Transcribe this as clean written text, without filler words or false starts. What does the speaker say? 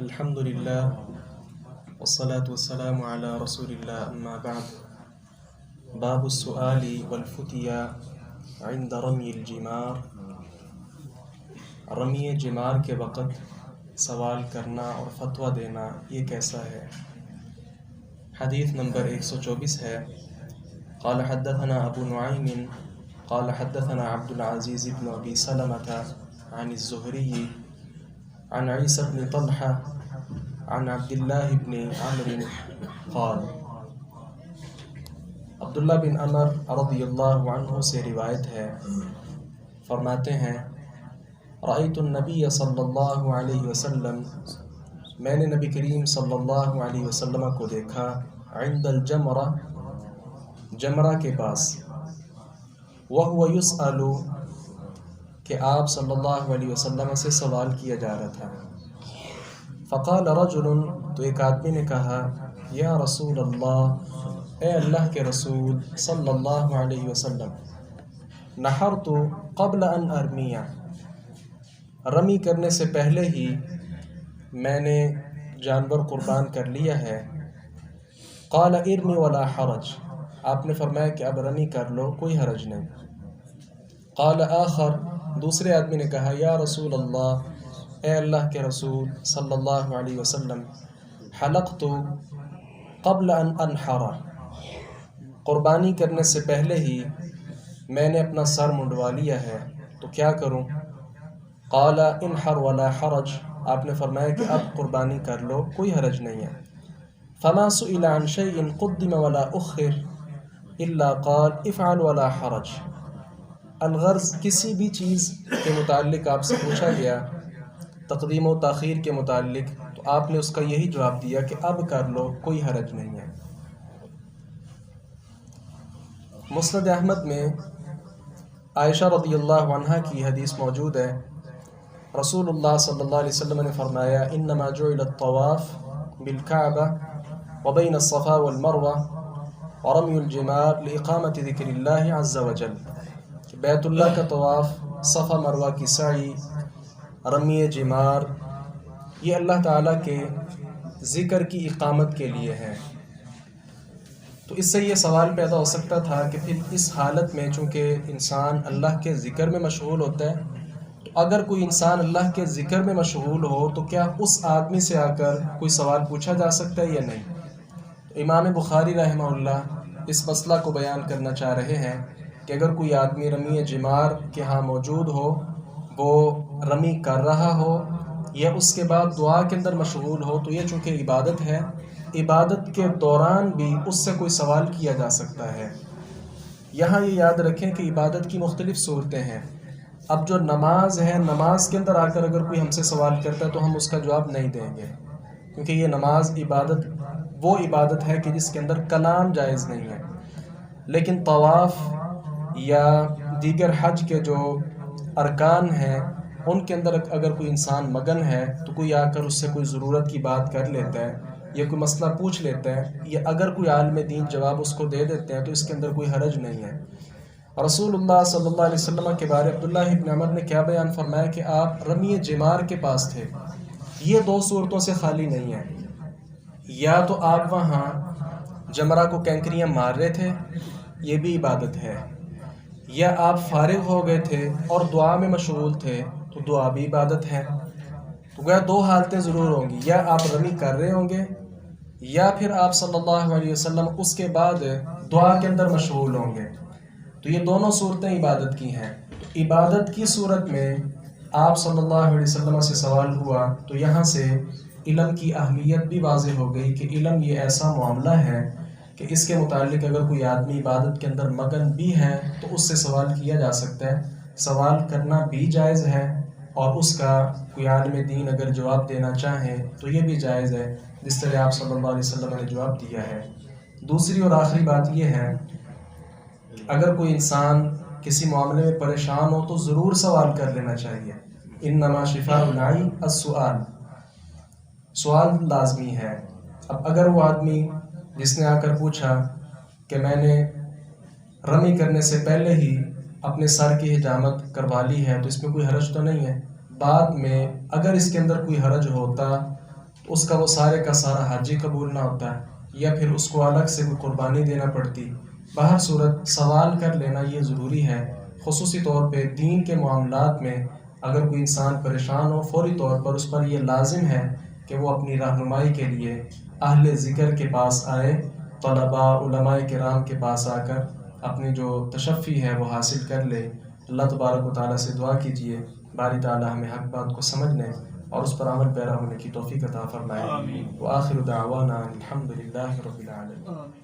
الحمد للہ والصلاة والسلام علی رسول اللہ اما بعد باب السؤال والفتیا عند رمی الجمار، رمی جمار کے وقت سوال کرنا اور فتویٰ دینا یہ کیسا ہے؟ حدیث نمبر 124 ہے۔ قال حدثنا ابو نعیم قال حدثنا عبد العزیز بن ابی سلمة عن الزہری عن عیسی بن طلحہ عن عبد اللہ بن عمرو قال، عبداللہ بن عمر رضی اللہ عنہ سے روایت ہے، فرماتے ہیں رأیت النبی صلی اللہ علیہ وسلم، میں نے نبی کریم صلی اللہ علیہ وسلم کو دیکھا، عند الجمرہ، جمرہ کے پاس، وہو یسأل، کہ آپ صلی اللہ علیہ وسلم سے سوال کیا جا رہا تھا۔ فقال رجل، تو ایک آدمی نے کہا، یا رسول اللہ، اے اللہ کے رسول صلی اللہ علیہ وسلم، نحرت قبل ان ارمیہ، رمی کرنے سے پہلے ہی میں نے جانور قربان کر لیا ہے۔ قال ارمی ولا حرج، آپ نے فرمایا کہ اب رمی کر لو، کوئی حرج نہیں۔ قال آخر، دوسرے آدمی نے کہا، یا رسول اللہ، اے اللہ کے رسول صلی اللہ علیہ وسلم، حلقت قبل ان انحر، قربانی کرنے سے پہلے ہی میں نے اپنا سر منڈوا لیا ہے، تو کیا کروں؟ قال انحر ولا حرج، آپ نے فرمایا کہ اب قربانی کر لو، کوئی حرج نہیں ہے۔ فما سئل عن شيء قدم ولا اخر الا قال افعل ولا حرج، الغرض کسی بھی چیز کے متعلق آپ سے پوچھا گیا تقدیم و تاخیر کے متعلق، تو آپ نے اس کا یہی جواب دیا کہ اب کر لو، کوئی حرج نہیں ہے۔ مسند احمد میں عائشہ رضی اللہ عنہا کی حدیث موجود ہے، رسول اللہ صلی اللہ علیہ وسلم نے فرمایا، انما جعل الطواف بالکعبہ وبین الصفا والمروہ ورمی الجمار لاقامت ذکر اللہ عز وجل، بیت اللہ کا طواف، صفا مروہ کی سعی، رمی جمار، یہ اللہ تعالیٰ کے ذکر کی اقامت کے لیے ہے۔ تو اس سے یہ سوال پیدا ہو سکتا تھا کہ پھر اس حالت میں چونکہ انسان اللہ کے ذکر میں مشغول ہوتا ہے، تو اگر کوئی انسان اللہ کے ذکر میں مشغول ہو تو کیا اس آدمی سے آ کر کوئی سوال پوچھا جا سکتا ہے یا نہیں؟ تو امام بخاری رحمہ اللہ اس مسئلہ کو بیان کرنا چاہ رہے ہیں کہ اگر کوئی آدمی رمی جمار کے ہاں موجود ہو، وہ رمی کر رہا ہو یا اس کے بعد دعا کے اندر مشغول ہو، تو یہ چونکہ عبادت ہے، عبادت کے دوران بھی اس سے کوئی سوال کیا جا سکتا ہے۔ یہاں یہ یاد رکھیں کہ عبادت کی مختلف صورتیں ہیں۔ اب جو نماز ہے، نماز کے اندر آ کر اگر کوئی ہم سے سوال کرتا ہے تو ہم اس کا جواب نہیں دیں گے، کیونکہ یہ نماز عبادت، وہ عبادت ہے کہ جس کے اندر کلام جائز نہیں ہے۔ لیکن طواف یا دیگر حج کے جو ارکان ہیں، ان کے اندر اگر کوئی انسان مگن ہے تو کوئی آ کر اس سے کوئی ضرورت کی بات کر لیتا ہے یا کوئی مسئلہ پوچھ لیتا ہے، یا اگر کوئی عالم دین جواب اس کو دے دیتے ہیں تو اس کے اندر کوئی حرج نہیں ہے۔ رسول اللہ صلی اللہ علیہ وسلم کے بارے عبداللہ بن عمر نے کیا بیان فرمایا کہ آپ رمی جمار کے پاس تھے۔ یہ دو صورتوں سے خالی نہیں ہے، یا تو آپ وہاں جمرہ کو کینکریاں مار رہے تھے، یہ بھی عبادت ہے، یا آپ فارغ ہو گئے تھے اور دعا میں مشغول تھے، تو دعا بھی عبادت ہے۔ تو گویا دو حالتیں ضرور ہوں گی، یا آپ رمی کر رہے ہوں گے یا پھر آپ صلی اللہ علیہ وسلم اس کے بعد دعا کے اندر مشغول ہوں گے، تو یہ دونوں صورتیں عبادت کی ہیں۔ تو عبادت کی صورت میں آپ صلی اللہ علیہ وسلم سے سوال ہوا تو یہاں سے علم کی اہمیت بھی واضح ہو گئی کہ علم یہ ایسا معاملہ ہے کہ اس کے متعلق اگر کوئی آدمی عبادت کے اندر مگن بھی ہے تو اس سے سوال کیا جا سکتا ہے، سوال کرنا بھی جائز ہے، اور اس کا کوئی عالم دین اگر جواب دینا چاہیں تو یہ بھی جائز ہے، جس طرح آپ صلی اللہ علیہ وسلم نے جواب دیا ہے۔ دوسری اور آخری بات یہ ہے کہ اگر کوئی انسان کسی معاملے میں پریشان ہو تو ضرور سوال کر لینا چاہیے۔ انما شفاء العی السؤال، سوال لازمی ہے۔ اب اگر وہ آدمی جس نے آ کر پوچھا کہ میں نے رمی کرنے سے پہلے ہی اپنے سر کی حجامت کروا لی ہے تو اس میں کوئی حرج تو نہیں ہے، بعد میں اگر اس کے اندر کوئی حرج ہوتا اس کا وہ سارے کا سارا حج ہی قبول نہ ہوتا ہے، یا پھر اس کو الگ سے کوئی قربانی دینا پڑتی۔ بہر صورت سوال کر لینا یہ ضروری ہے، خصوصی طور پہ دین کے معاملات میں اگر کوئی انسان پریشان ہو، فوری طور پر اس پر یہ لازم ہے کہ وہ اپنی رہنمائی کے لیے اہل ذکر کے پاس آئے، طلباء علماء کرام کے پاس آ کر اپنی جو تشفی ہے وہ حاصل کر لے۔ اللہ تبارک و تعالیٰ سے دعا کیجیے باری تعالیٰ ہمیں حق بات کو سمجھنے اور اس پر عمل پیرا ہونے کی توفیق عطا فرمائے۔ وآخر دعوانا الحمد للہ رب العالمین۔